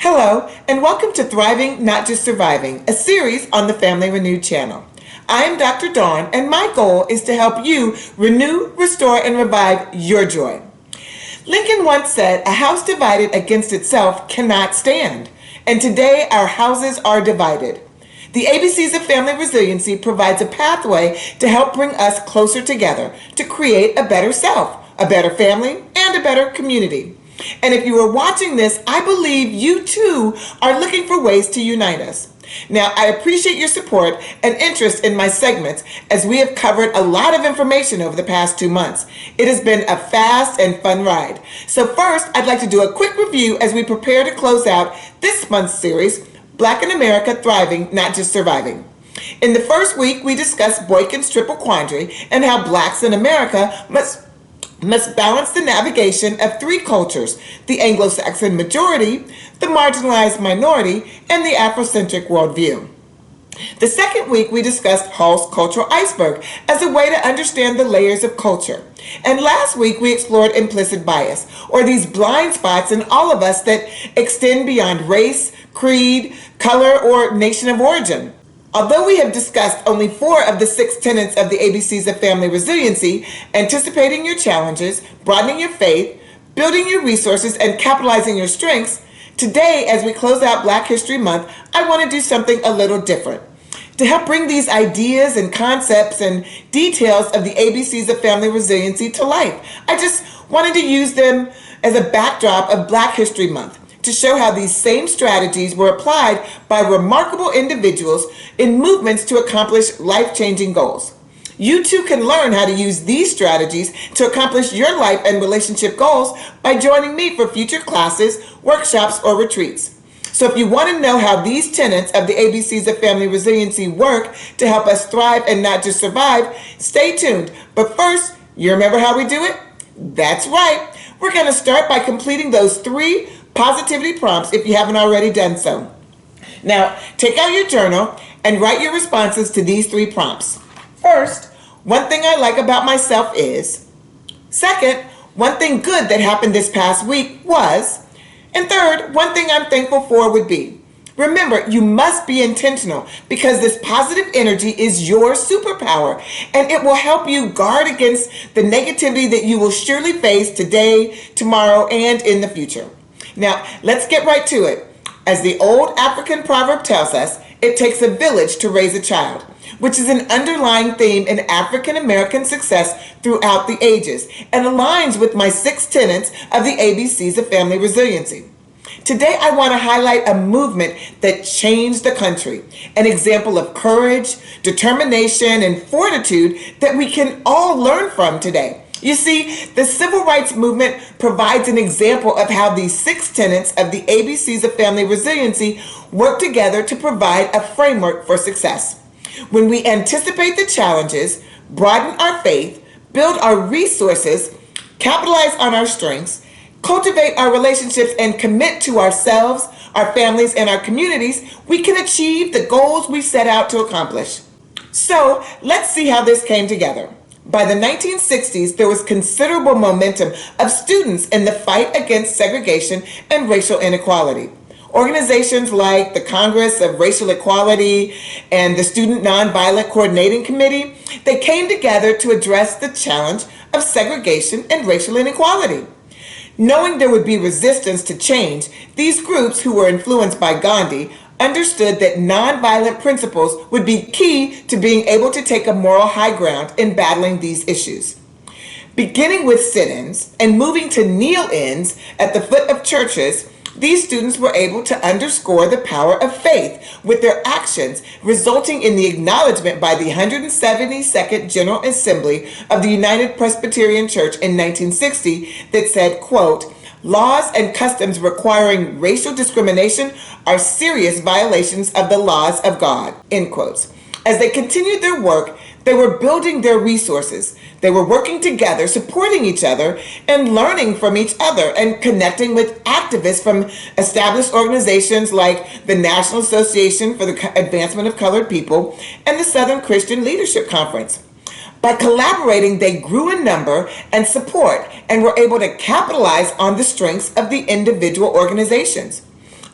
Hello, and welcome to Thriving, Not Just Surviving, a series on the Family Renewed channel. I am Dr. Dawn, and my goal is to help you renew, restore, and revive your joy. Lincoln once said, "A house divided against itself cannot stand." And today, our houses are divided. The ABCs of Family Resiliency provides a pathway to help bring us closer together to create a better self, a better family, and a better community. And if you are watching this, I believe you too are looking for ways to unite us. Now, I appreciate your support and interest in my segments as we have covered a lot of information over the past 2 months. It has been a fast and fun ride. So first, I'd like to do a quick review as we prepare to close out this month's series, Black in America Thriving, Not Just Surviving. In the first week, we discussed Boykin's triple quandary and how Blacks in America must balance the navigation of three cultures: the Anglo-Saxon majority, the marginalized minority, and the Afrocentric worldview. The second week, we discussed Hall's cultural iceberg as a way to understand the layers of culture. And last week, we explored implicit bias, or these blind spots in all of us that extend beyond race, creed, color, or nation of origin. Although we have discussed only 4 of the 6 tenets of the ABCs of Family Resiliency, anticipating your challenges, broadening your faith, building your resources, and capitalizing your strengths, today, as we close out Black History Month, I want to do something a little different. To help bring these ideas and concepts and details of the ABCs of Family Resiliency to life, I just wanted to use them as a backdrop of Black History Month, to show how these same strategies were applied by remarkable individuals in movements to accomplish life-changing goals. You too can learn how to use these strategies to accomplish your life and relationship goals by joining me for future classes, workshops, or retreats. So if you want to know how these tenets of the ABCs of Family Resiliency work to help us thrive and not just survive, stay tuned. But first, you remember how we do it? That's right. We're going to start by completing those 3 positivity prompts if you haven't already done so. Now, take out your journal and write your responses to these 3 prompts. First, one thing I like about myself is. Second, one thing good that happened this past week was. And third, one thing I'm thankful for would be. Remember, you must be intentional because this positive energy is your superpower, and it will help you guard against the negativity that you will surely face today, tomorrow, and in the future. Now, let's get right to it. As the old African proverb tells us, it takes a village to raise a child, which is an underlying theme in African American success throughout the ages and aligns with my 6 tenets of the ABCs of Family Resiliency. Today, I want to highlight a movement that changed the country, an example of courage, determination, and fortitude that we can all learn from today. You see, the civil rights movement provides an example of how these 6 tenets of the ABCs of Family Resiliency work together to provide a framework for success. When we anticipate the challenges, broaden our faith, build our resources, capitalize on our strengths, cultivate our relationships, and commit to ourselves, our families, and our communities, we can achieve the goals we set out to accomplish. So, let's see how this came together. By the 1960s, there was considerable momentum of students in the fight against segregation and racial inequality. Organizations like the Congress of Racial Equality and the Student Nonviolent Coordinating Committee, they came together to address the challenge of segregation and racial inequality. Knowing there would be resistance to change, these groups, who were influenced by Gandhi, understood that nonviolent principles would be key to being able to take a moral high ground in battling these issues. Beginning with sit-ins and moving to kneel-ins at the foot of churches, these students were able to underscore the power of faith with their actions, resulting in the acknowledgement by the 172nd General Assembly of the United Presbyterian Church in 1960 that said, quote, "Laws and customs requiring racial discrimination are serious violations of the laws of God," end quotes. As they continued their work, they were building their resources. They were working together, supporting each other, and learning from each other, and connecting with activists from established organizations like the National Association for the Advancement of Colored People and the Southern Christian Leadership Conference. By collaborating, they grew in number and support and were able to capitalize on the strengths of the individual organizations.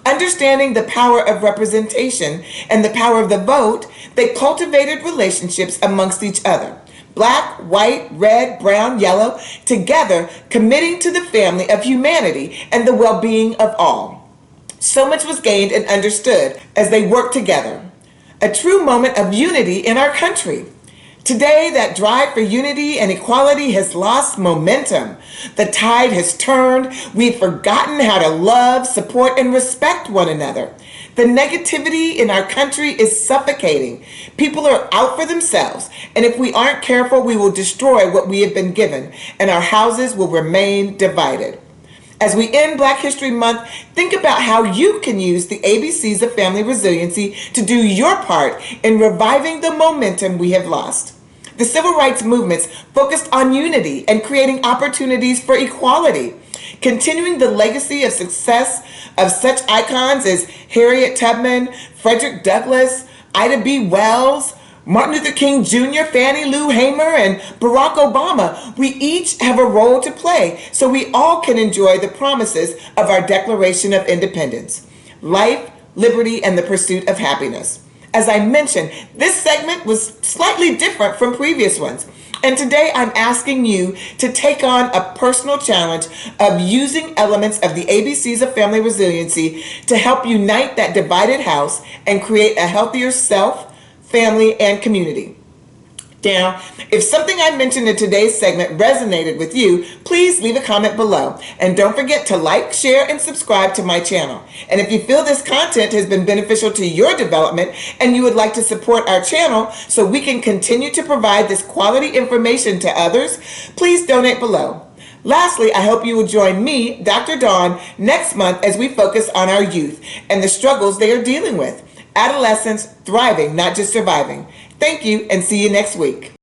Understanding the power of representation and the power of the vote, they cultivated relationships amongst each other. Black, white, red, brown, yellow, together committing to the family of humanity and the well-being of all. So much was gained and understood as they worked together. A true moment of unity in our country. Today, that drive for unity and equality has lost momentum. The tide has turned. We've forgotten how to love, support, and respect one another. The negativity in our country is suffocating. People are out for themselves, and if we aren't careful, we will destroy what we have been given, and our houses will remain divided. As we end Black History Month, think about how you can use the ABCs of family resiliency to do your part in reviving the momentum we have lost. The civil rights movements focused on unity and creating opportunities for equality, continuing the legacy of success of such icons as Harriet Tubman, Frederick Douglass, Ida B. Wells, Martin Luther King Jr., Fannie Lou Hamer, and Barack Obama. We each have a role to play so we all can enjoy the promises of our Declaration of Independence: life, liberty, and the pursuit of happiness. As I mentioned, this segment was slightly different from previous ones. And today I'm asking you to take on a personal challenge of using elements of the ABCs of family resiliency to help unite that divided house and create a healthier self, family, and community. Now, if something I mentioned in today's segment resonated with you, please leave a comment below. And don't forget to like, share, and subscribe to my channel. And if you feel this content has been beneficial to your development and you would like to support our channel so we can continue to provide this quality information to others, please donate below. Lastly, I hope you will join me, Dr. Dawn, next month as we focus on our youth and the struggles they are dealing with. Adolescents thriving, not just surviving. Thank you, and see you next week.